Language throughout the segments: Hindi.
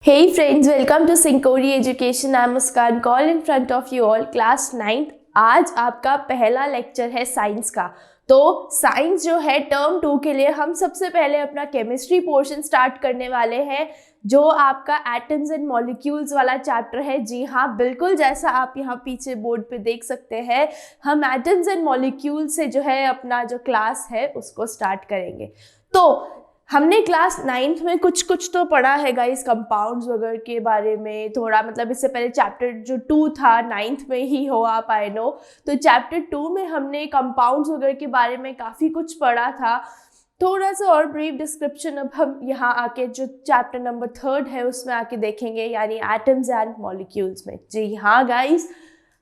Hey friends, welcome to Syncori Education. I'm Muskan. Call in front of you all, class 9th. आज आपका पहला लेक्चर है साइंस का। तो साइंस जो है टर्म 2 के लिए हम सबसे पहले अपना केमिस्ट्री पोर्शन स्टार्ट करने वाले हैं, जो आपका एटम्स एंड मॉलिक्यूल्स वाला चैप्टर है। जी हाँ, बिल्कुल जैसा आप यहाँ पीछे बोर्ड पे देख सकते हैं, हम एटम्स एंड मॉलिक्यूल्स से जो है अपना जो क्लास है उसको स्टार्ट करेंगे। तो हमने क्लास 9th में कुछ तो पढ़ा है गाइस, कंपाउंड्स वगैरह के बारे में थोड़ा, मतलब इससे पहले चैप्टर जो 2 था 9th में ही हो आप, आई नो। तो चैप्टर 2 में हमने कंपाउंड्स वगैरह के बारे में काफ़ी कुछ पढ़ा था। थोड़ा सा और ब्रीफ डिस्क्रिप्शन अब हम यहाँ आके जो चैप्टर नंबर 3 है उसमें आके देखेंगे, यानी एटम्स एंड मॉलिक्यूल्स में। जी हाँ गाइस,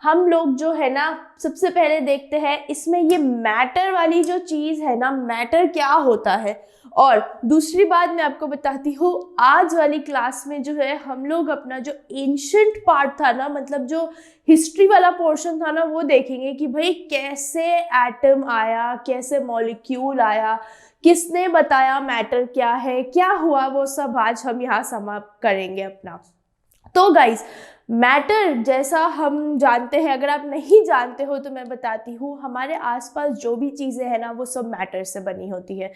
हम लोग जो है ना सबसे पहले देखते हैं इसमें ये मैटर वाली जो चीज़ है ना, मैटर क्या होता है। और दूसरी बात मैं आपको बताती हूँ, आज वाली क्लास में जो है हम लोग अपना जो एंशिएंट पार्ट था ना, मतलब जो हिस्ट्री वाला पोर्शन था ना, वो देखेंगे कि भाई कैसे एटम आया, कैसे मॉलिक्यूल आया, किसने बताया मैटर क्या है, क्या हुआ, वो सब आज हम यहाँ समाप्त करेंगे अपना। तो गाइस, मैटर जैसा हम जानते हैं, अगर आप नहीं जानते हो तो मैं बताती हूँ, हमारे आसपास जो भी चीज़ें हैं ना वो सब मैटर से बनी होती है।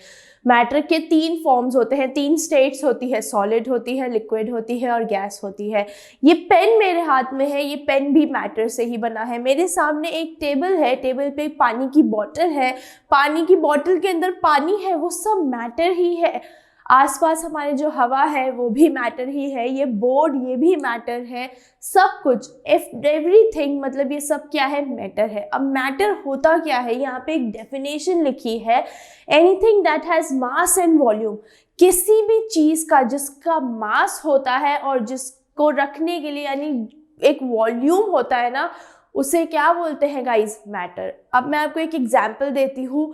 मैटर के 3 फॉर्म्स होते हैं, 3 स्टेट्स होती है, सॉलिड होती है, लिक्विड होती है और गैस होती है। ये पेन मेरे हाथ में है, ये पेन भी मैटर से ही बना है। मेरे सामने एक टेबल है, टेबल पे पानी की बॉटल है, पानी की बॉटल के अंदर पानी है, वो सब मैटर ही है। आसपास हमारे जो हवा है वो भी मैटर ही है, ये बोर्ड ये भी मैटर है, सब कुछ एवरीथिंग, मतलब ये सब क्या है, मैटर है। अब मैटर होता क्या है, यहाँ पे एक डेफिनेशन लिखी है, anything that has mass and volume. किसी भी चीज़ का जिसका मास होता है और जिसको रखने के लिए यानी एक वॉल्यूम होता है ना, उसे क्या बोलते हैं गाइस, मैटर। अब मैं आपको एक एग्जांपल देती हूँ।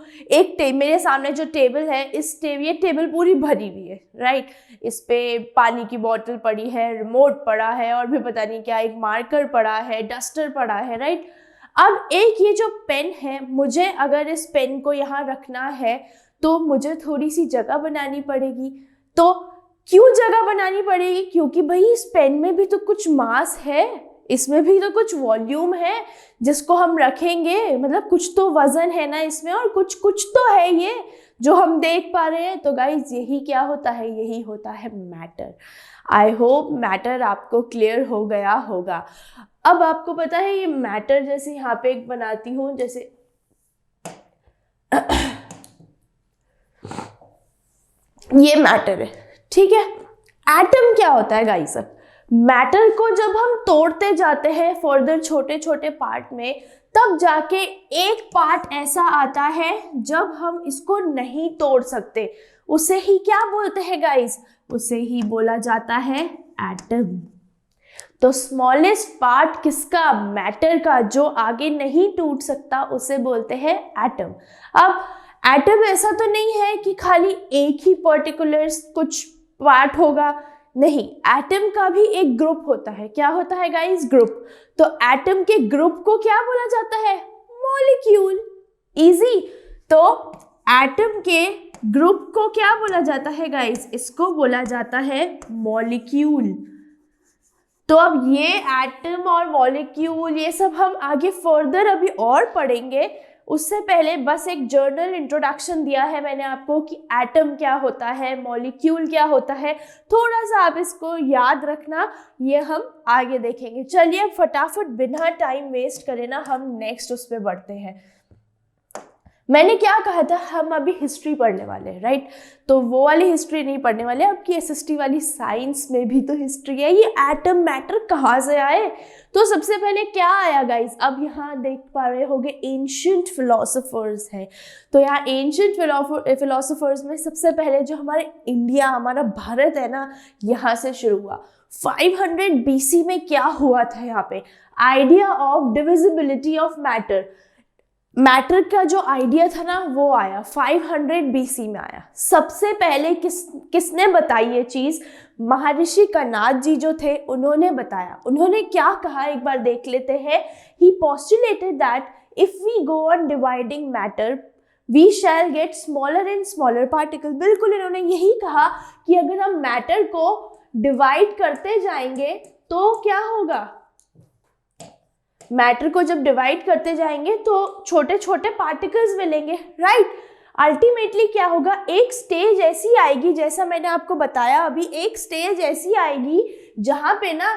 मेरे सामने जो टेबल है, ये टेबल पूरी भरी हुई है, राइट। इस पे पानी की बोतल पड़ी है, रिमोट पड़ा है, और भी पता नहीं क्या, एक मार्कर पड़ा है, डस्टर पड़ा है, राइट। अब एक ये जो पेन है, मुझे अगर इस पेन को यहाँ रखना है तो मुझे थोड़ी सी जगह बनानी पड़ेगी। तो क्यों जगह बनानी पड़ेगी? क्योंकि भाई इस पेन में भी तो कुछ मास है, इसमें भी तो कुछ वॉल्यूम है जिसको हम रखेंगे, मतलब कुछ तो वजन है ना इसमें, और कुछ तो है ये जो हम देख पा रहे हैं। तो गाइज यही क्या होता है, यही होता है मैटर। आई होप मैटर आपको क्लियर हो गया होगा। अब आपको पता है ये मैटर, जैसे यहाँ पे एक बनाती हूँ, जैसे ये मैटर है, ठीक है। एटम क्या होता है गाइस? अब मैटर को जब हम तोड़ते जाते हैं फर्दर छोटे छोटे पार्ट में, तब जाके एक पार्ट ऐसा आता है जब हम इसको नहीं तोड़ सकते, उसे ही क्या बोलते हैं गाइस? उसे ही बोला जाता है एटम। तो स्मॉलेस्ट पार्ट किसका? मैटर का, जो आगे नहीं टूट सकता, उसे बोलते हैं एटम। अब एटम ऐसा तो नहीं है कि खाली एक ही पर्टिकुलर कुछ पार्ट होगा, नहीं, एटम का भी एक ग्रुप होता है। क्या होता है गाइस? ग्रुप। तो एटम के ग्रुप को क्या बोला जाता है? मॉलिक्यूल। इजी। तो एटम के ग्रुप को क्या बोला जाता है गाइस? इसको बोला जाता है मॉलिक्यूल। तो अब ये एटम और मॉलिक्यूल ये सब हम आगे फर्दर अभी और पढ़ेंगे। उससे पहले बस एक जर्नल इंट्रोडक्शन दिया है मैंने आपको कि एटम क्या होता है, मॉलिक्यूल क्या होता है, थोड़ा सा आप इसको याद रखना, ये हम आगे देखेंगे। चलिए अब फटाफट बिना टाइम वेस्ट करे ना हम नेक्स्ट उस पर बढ़ते हैं। मैंने क्या कहा था, हम अभी हिस्ट्री पढ़ने वाले हैं, राइट। तो वो वाली हिस्ट्री नहीं पढ़ने वाले, अब की एसएसटी वाली साइंस में भी तो हिस्ट्री है। ये एटम मैटर कहाँ से आए? तो सबसे पहले क्या आया गाइस? अब यहाँ देख पा रहे होंगे एंशिएंट फिलोसोफर्स हैं। तो यहाँ एंशिएंट फिलोसोफर्स में सबसे पहले जो हमारे इंडिया, हमारा भारत है ना, यहाँ से शुरू हुआ। 500 BC में क्या हुआ था यहाँ पे? Idea of divisibility of matter. Matter का जो आइडिया था ना वो आया 500 BC में आया। सबसे पहले किसने बताई ये चीज? महर्षि कणाद जी जो थे उन्होंने बताया। उन्होंने क्या कहा एक बार देख लेते हैं। He postulated that if we go on dividing matter we shall get smaller and smaller particle. बिल्कुल इन्होंने यही कहा कि अगर हम मैटर को डिवाइड करते जाएंगे तो क्या होगा, मैटर को जब डिवाइड करते जाएंगे तो छोटे छोटे पार्टिकल्स मिलेंगे, राइट। अल्टीमेटली क्या होगा, एक स्टेज ऐसी आएगी, जैसा मैंने आपको बताया अभी, एक स्टेज ऐसी आएगी जहां पे ना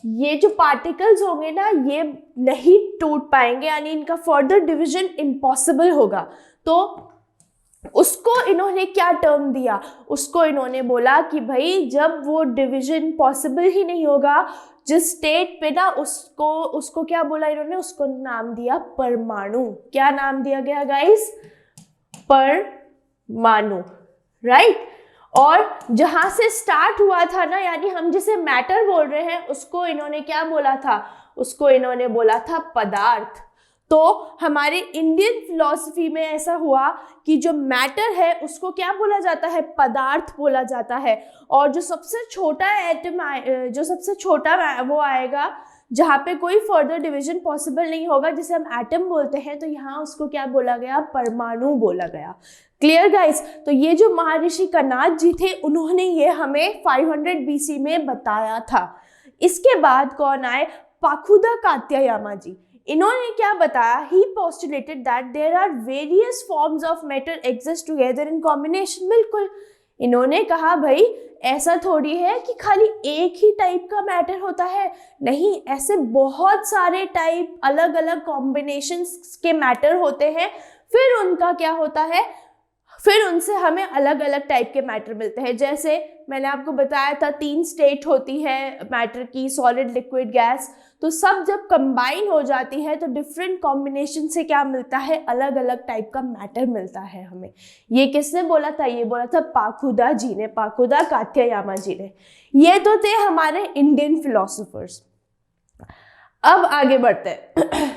ये जो पार्टिकल्स होंगे ना ये नहीं टूट पाएंगे, यानी इनका फर्दर डिवीजन इम्पॉसिबल होगा। तो उसको इन्होंने क्या टर्म दिया, उसको इन्होंने बोला कि भाई जब वो डिवीजन पॉसिबल ही नहीं होगा जिस स्टेट पे ना, उसको क्या बोला इन्होंने, उसको नाम दिया परमाणु। क्या नाम दिया गया गाइस, परमाणु, राइट। और जहां से स्टार्ट हुआ था ना, यानी हम जिसे मैटर बोल रहे हैं उसको इन्होंने क्या बोला था, उसको इन्होंने बोला था पदार्थ। तो हमारे इंडियन फिलॉसफी में ऐसा हुआ कि जो मैटर है उसको क्या बोला जाता है, पदार्थ बोला जाता है। और जो सबसे छोटा एटम जो सबसे छोटा वो आएगा जहाँ पे कोई फर्दर डिवीजन पॉसिबल नहीं होगा, जिसे हम एटम बोलते हैं, तो यहाँ उसको क्या बोला गया, परमाणु बोला गया। Clear guys. तो ये जो महर्षि कणाद जी थे उन्होंने ये हमें 500 BC में बताया था। इसके बाद कौन आए, पाकुदा कात्यायामा जी। इन्होंने क्या बताया, he postulated that there are various forms of matter exist together in combination. बिल्कुल, इन्होंने कहा भाई ऐसा थोड़ी है कि खाली एक ही टाइप का मैटर होता है, नहीं, ऐसे बहुत सारे टाइप अलग अलग कॉम्बिनेशंस के मैटर होते हैं, फिर उनका क्या होता है, फिर उनसे हमें अलग अलग टाइप के मैटर मिलते हैं। जैसे मैंने आपको बताया था 3 स्टेट होती है मैटर की, सॉलिड, लिक्विड, गैस। तो सब जब कंबाइन हो जाती है तो डिफरेंट कॉम्बिनेशन से क्या मिलता है, अलग अलग टाइप का मैटर मिलता है हमें। ये किसने बोला था, ये बोला था पाकुदा जी ने, पाकुदा कात्यायामा जी ने। ये तो थे हमारे इंडियन फिलोसोफर्स। अब आगे बढ़ते हैं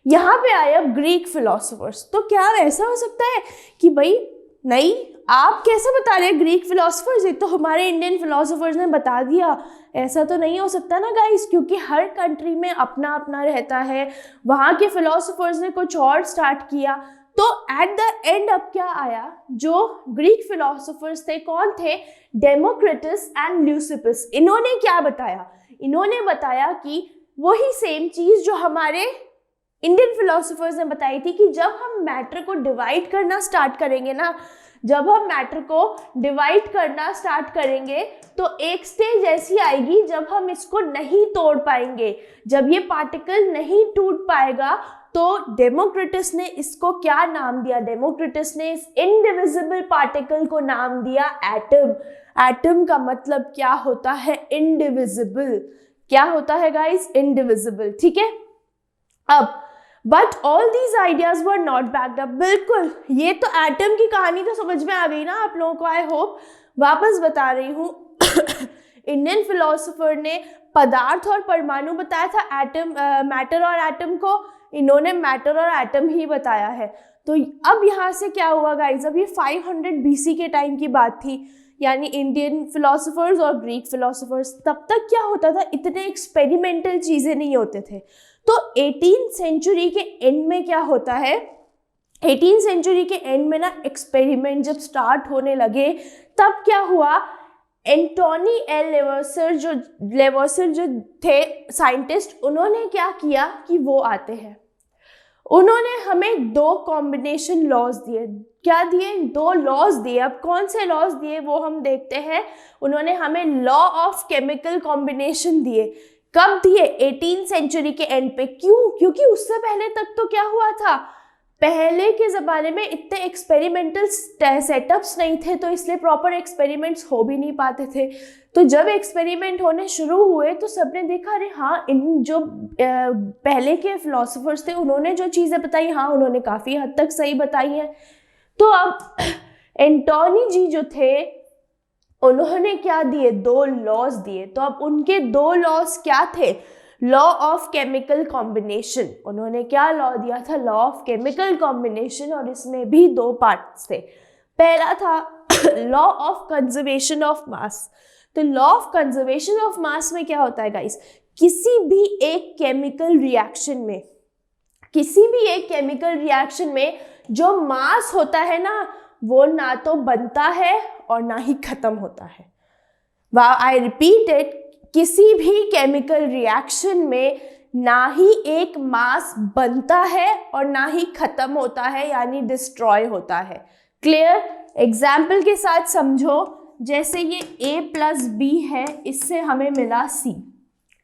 यहाँ पे आए अब ग्रीक फिलोसोफर्स। तो क्या ऐसा हो सकता है कि भाई नहीं, आप कैसे बता रहे हैं ग्रीक फिलोसोफर्स, ये तो हमारे इंडियन फिलोसोफर्स ने बता दिया। ऐसा तो नहीं हो सकता ना गाइस, क्योंकि हर कंट्री में अपना अपना रहता है, वहाँ के फिलोसोफर्स ने कुछ और स्टार्ट किया। तो एट द एंड अब क्या आया, जो ग्रीक फिलोसोफर्स थे कौन थे, डेमोक्रिटस एंड ल्यूसिपस। इन्होंने क्या बताया, इन्होंने बताया कि वही सेम चीज जो हमारे इंडियन फिलोसोफर्स ने बताई थी कि जब हम मैटर को डिवाइड करना स्टार्ट करेंगे ना, जब हम मैटर को डिवाइड करना स्टार्ट करेंगे तो एक स्टेज ऐसी आएगी जब हम इसको नहीं तोड़ पाएंगे, जब ये पार्टिकल नहीं टूट पाएगा। तो डेमोक्रिटस ने इसको क्या नाम दिया, डेमोक्रिटस ने इस इनडिविजिबल पार्टिकल को नाम दिया एटम। एटम का मतलब क्या होता है, इनडिविजिबल। क्या होता है गाइस, इनडिविजिबल, ठीक है। अब but all these ideas were not backed up. बिल्कुल, ये तो एटम की कहानी तो समझ में आ गई ना आप लोगों को, आई होप। वापस बता रही हूँ इंडियन फिलोसोफर ने पदार्थ और परमाणु बताया था, एटम, मैटर और एटम को इन्होंने मैटर और एटम ही बताया है। तो अब यहाँ से क्या हुआ गाइज, अब ये 500 BC के टाइम की बात थी, यानी इंडियन फिलोसोफर्स और ग्रीक फिलोसोफर्स। तब तक क्या होता था, इतने एक्सपेरिमेंटल चीज़ें नहीं होते थे। तो 18th सेंचुरी के एंड में क्या होता है, 18th सेंचुरी के एंड में ना एक्सपेरिमेंट जब स्टार्ट होने लगे, तब क्या हुआ, एंटोनी एल लेवोसियर जो थे साइंटिस्ट, उन्होंने क्या किया कि वो आते हैं, उन्होंने हमें 2 कॉम्बिनेशन लॉज दिए। क्या दिए, 2 लॉज दिए। अब कौन से लॉज दिए वो हम देखते हैं। उन्होंने हमें लॉ ऑफ केमिकल कॉम्बिनेशन दिए। कब दिए, 18th सेंचुरी के एंड पे। क्यों, क्योंकि उससे पहले तक तो क्या हुआ था, पहले के ज़माने में इतने एक्सपेरिमेंटल सेटअप्स नहीं थे, तो इसलिए प्रॉपर एक्सपेरिमेंट्स हो भी नहीं पाते थे। तो जब एक्सपेरिमेंट होने शुरू हुए तो सबने देखा, अरे हाँ, इन जो पहले के फिलोसोफर्स थे उन्होंने जो चीज़ें बताई, हाँ उन्होंने काफ़ी हद तक सही बताई हैं। तो अब एंटोनी जी जो थे उन्होंने क्या दिए, 2 लॉज दिए। तो अब उनके 2 लॉज क्या थे, लॉ ऑफ केमिकल कॉम्बिनेशन। उन्होंने क्या लॉ दिया था, लॉ ऑफ केमिकल कॉम्बिनेशन, और इसमें भी 2 पार्ट्स थे। पहला था law of conservation of mass. तो law of conservation of mass में क्या होता है गाइस, किसी भी एक केमिकल रिएक्शन में जो मास होता है ना, वो ना तो बनता है और ना ही खत्म होता है। आई रिपीट इट, किसी भी केमिकल रिएक्शन में ना ही एक मास बनता है और ना ही खत्म होता है, यानी डिस्ट्रॉय होता है। क्लियर? एग्जाम्पल के साथ समझो, जैसे ये A+B है, इससे हमें मिला C।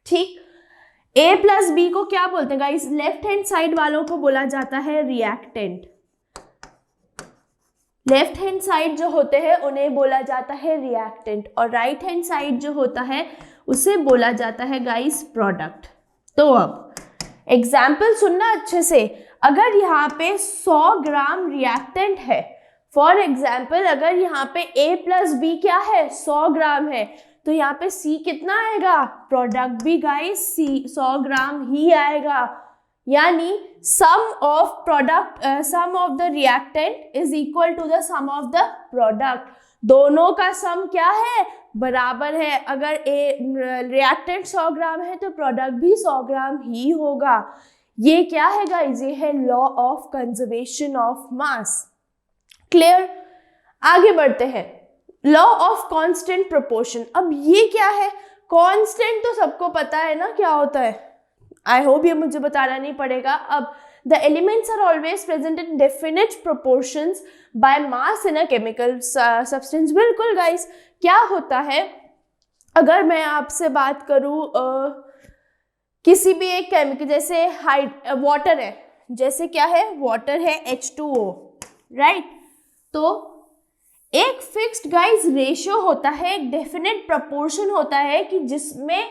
ठीक, A+B को क्या बोलते हैं गाइस? लेफ्ट हैंड साइड वालों को बोला जाता है रिएक्टेंट। लेफ्ट हैंड साइड जो होते हैं उन्हें बोला जाता है रिएक्टेंट, और राइट हैंड साइड जो होता है उसे बोला जाता है गाइस प्रोडक्ट। तो अब एग्जाम्पल सुनना अच्छे से। अगर यहाँ पे 100 ग्राम रिएक्टेंट है, फॉर एग्जाम्पल अगर यहाँ पे A+B क्या है? 100 ग्राम है, तो यहाँ पे C कितना आएगा? प्रोडक्ट भी गाइस C 100 ग्राम ही आएगा। यानी sum of the reactant is equal to the sum of the product. दोनों का सम क्या है? बराबर है। अगर रिएक्टेंट 100 ग्राम है तो प्रोडक्ट भी 100 ग्राम ही होगा। ये क्या है गाइस? ये है law of conservation of mass. Clear? आगे बढ़ते हैं। Law of constant proportion. अब ये क्या है? कांस्टेंट तो सबको पता है ना क्या होता है, आई होप ये मुझे बताना नहीं पड़ेगा। अब the elements are always present in definite proportions by mass in a chemical substance. बिल्कुल गाइस, क्या होता है, अगर मैं आपसे बात करूं किसी भी एक केमिकल, जैसे वाटर है, जैसे क्या है? वाटर है H2O, राइट? तो एक फिक्स्ड गाइस रेशियो होता है, एक डेफिनेट प्रोपोर्शन होता है कि जिसमें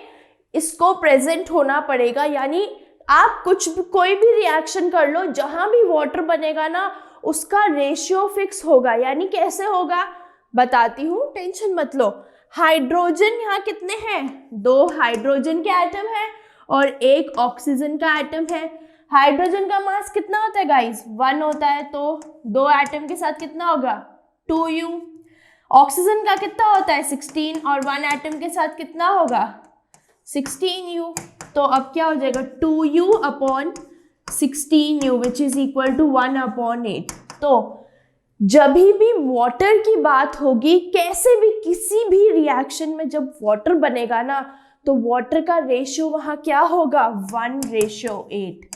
इसको प्रेजेंट होना पड़ेगा। यानी आप कोई भी रिएक्शन कर लो, जहां भी वाटर बनेगा ना, उसका रेशियो फिक्स होगा। यानी कैसे होगा बताती हूँ, टेंशन मत लो। हाइड्रोजन यहाँ कितने हैं? 2 हाइड्रोजन के एटम है और 1 ऑक्सीजन का एटम है। हाइड्रोजन का मास कितना होता है गाइस? 1 होता है, तो 2 एटम के साथ कितना होगा? 2U। ऑक्सीजन का कितना होता है? 16, और 1 एटम के साथ कितना होगा? 16U। तो अब क्या हो जाएगा? 2U upon 16U which is equal to 1/8। तो जब भी वाटर की बात होगी, कैसे भी किसी भी रिएक्शन में जब वाटर बनेगा ना, तो वाटर का रेशियो वहां क्या होगा? 1:8।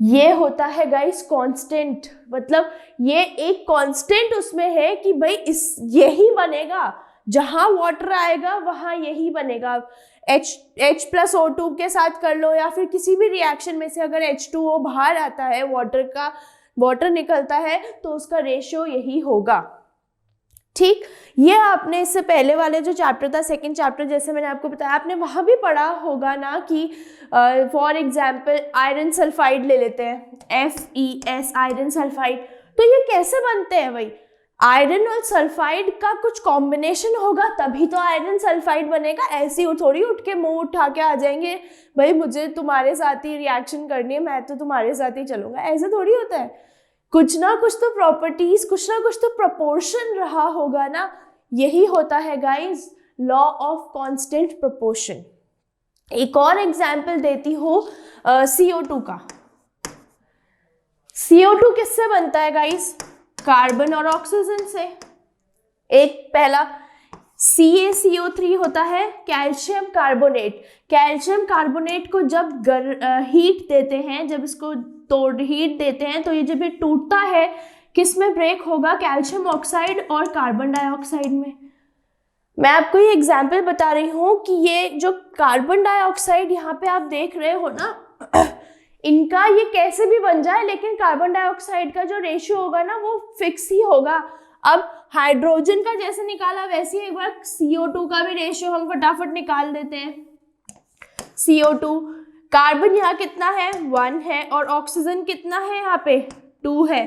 ये होता है गाइस कांस्टेंट। मतलब ये एक कांस्टेंट उसमें है कि भाई यही बनेगा, जहां वाटर आएगा वहां यही बनेगा। H+O2 के साथ कर लो, या फिर किसी भी रिएक्शन में से अगर H2O बाहर आता है, वाटर निकलता है, तो उसका रेशियो यही होगा। ठीक, ये आपने इससे पहले वाले जो चैप्टर था, सेकंड चैप्टर, जैसे मैंने आपको बताया, आपने वहां भी पढ़ा होगा ना कि फॉर एग्जांपल आयरन सल्फाइड ले लेते हैं, FeS आयरन सल्फाइड। तो ये कैसे बनते हैं भाई? आयरन और सल्फाइड का कुछ कॉम्बिनेशन होगा तभी तो आयरन सल्फाइड बनेगा। ऐसे ही थोड़ी उठ के मुंह उठा के आ जाएंगे, भाई मुझे तुम्हारे साथ ही रिएक्शन करनी है, मैं तो तुम्हारे साथ ही चलूंगा। ऐसे थोड़ी होता है। कुछ ना कुछ तो प्रॉपर्टीज, कुछ ना कुछ तो प्रोपोर्शन रहा होगा ना। यही होता है guys law of constant proportion. एक और एग्जांपल देती हूँ CO2 का। CO2 किससे बनता है गाइस? कार्बन और ऑक्सीजन से। एक पहला CaCO3 होता है कैल्शियम कार्बोनेट। कैल्शियम कार्बोनेट को जब हीट देते हैं, जब इसको हीट देते हैं, तो ये जब ये टूटता है, किस में ब्रेक होगा? कैल्शियम ऑक्साइड और कार्बन डाइऑक्साइड में। मैं आपको ये एग्जाम्पल बता रही हूँ कि ये जो कार्बन डाइऑक्साइड यहाँ पे आप देख रहे हो ना, इनका ये कैसे भी बन जाए, लेकिन कार्बन डाइऑक्साइड का जो रेशियो होगा ना वो फिक्स ही होगा। अब हाइड्रोजन का जैसे निकाला वैसे ही एक बार CO2 का भी रेशियो हम फटाफट निकाल देते हैं। CO2, कार्बन यहाँ कितना है? 1 है, और ऑक्सीजन कितना है? यहाँ पे 2 है।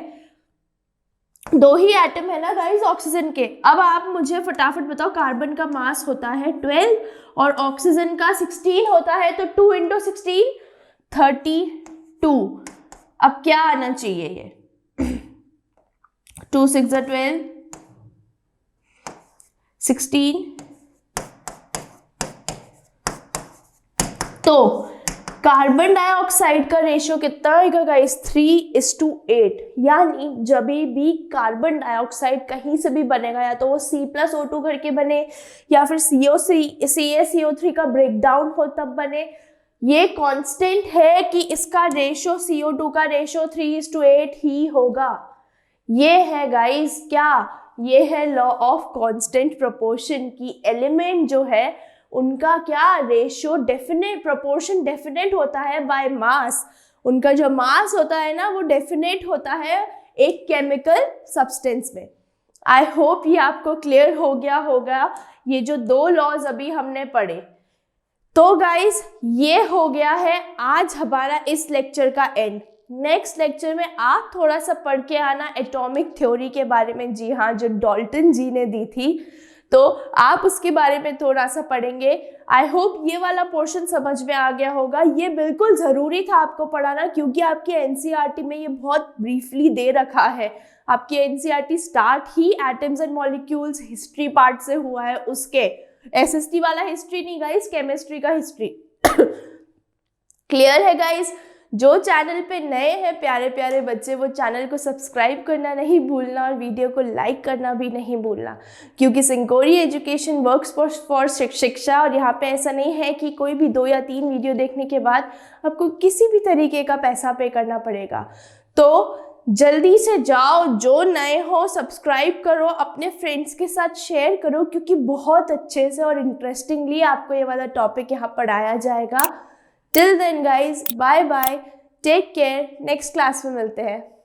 2 ही एटम है ना गाइस ऑक्सीजन के। अब आप मुझे फटाफट बताओ, कार्बन का मास होता है 12 और ऑक्सीजन का 16 होता है, तो 2 × 16 32। अब क्या आना चाहिए? ये 2 × 6 = 12, 16। तो कार्बन डाइऑक्साइड का रेशियो कितना होगा गाइस, 3:8। यानी जब भी कार्बन डाइऑक्साइड कहीं से भी बनेगा, या तो वो C+O2 करके बने या फिर CaCO3 का ब्रेकडाउन हो तब बने, ये कांस्टेंट है कि इसका रेशियो CO2 का रेशियो 3:8 ही होगा। ये है गाइस क्या, ये है लॉ ऑफ कांस्टेंट प्रोपोर्शन की एलिमेंट जो है उनका क्या रेशियो डेफिनेट, प्रोपोर्शन डेफिनेट होता है बाय मास। उनका जो मास होता है ना वो डेफिनेट होता है एक केमिकल सब्सटेंस में। आई होप ये आपको क्लियर हो गया होगा, ये जो दो लॉज अभी हमने पढ़े। तो गाइस ये हो गया है आज हमारा इस लेक्चर का एंड। नेक्स्ट लेक्चर में आप थोड़ा सा पढ़ के आना एटॉमिक थ्योरी के बारे में, जी हाँ, जो डाल्टन जी ने दी थी, तो आप उसके बारे में थोड़ा सा पढ़ेंगे। आई होप ये वाला पोर्शन समझ में आ गया होगा। ये बिल्कुल ज़रूरी था आपको पढ़ाना, क्योंकि आपके एनसीईआरटी में ये बहुत ब्रीफली दे रखा है। आपकी NCERT start he atoms and molecules history part से हुआ है, उसके एसएसटी वाला हिस्ट्री नहीं गाइस, केमिस्ट्री का हिस्ट्री। क्लियर है गाइस? जो चैनल पे नए हैं प्यारे प्यारे बच्चे, वो चैनल को सब्सक्राइब करना नहीं भूलना और वीडियो को लाइक करना भी नहीं भूलना, क्योंकि सिंकोरी एजुकेशन वर्क्स फॉर शिक्षा। और यहाँ पे ऐसा नहीं है कि कोई भी 2 या 3 वीडियो देखने के बाद आपको किसी भी तरीके का पैसा पे करना पड़ेगा। तो जल्दी से जाओ, जो नए हो सब्सक्राइब करो, अपने फ्रेंड्स के साथ शेयर करो, क्योंकि बहुत अच्छे से और इंटरेस्टिंगली आपको ये वाला टॉपिक यहाँ पढ़ाया जाएगा। Till then guys, bye bye, take care, next class में मिलते हैं।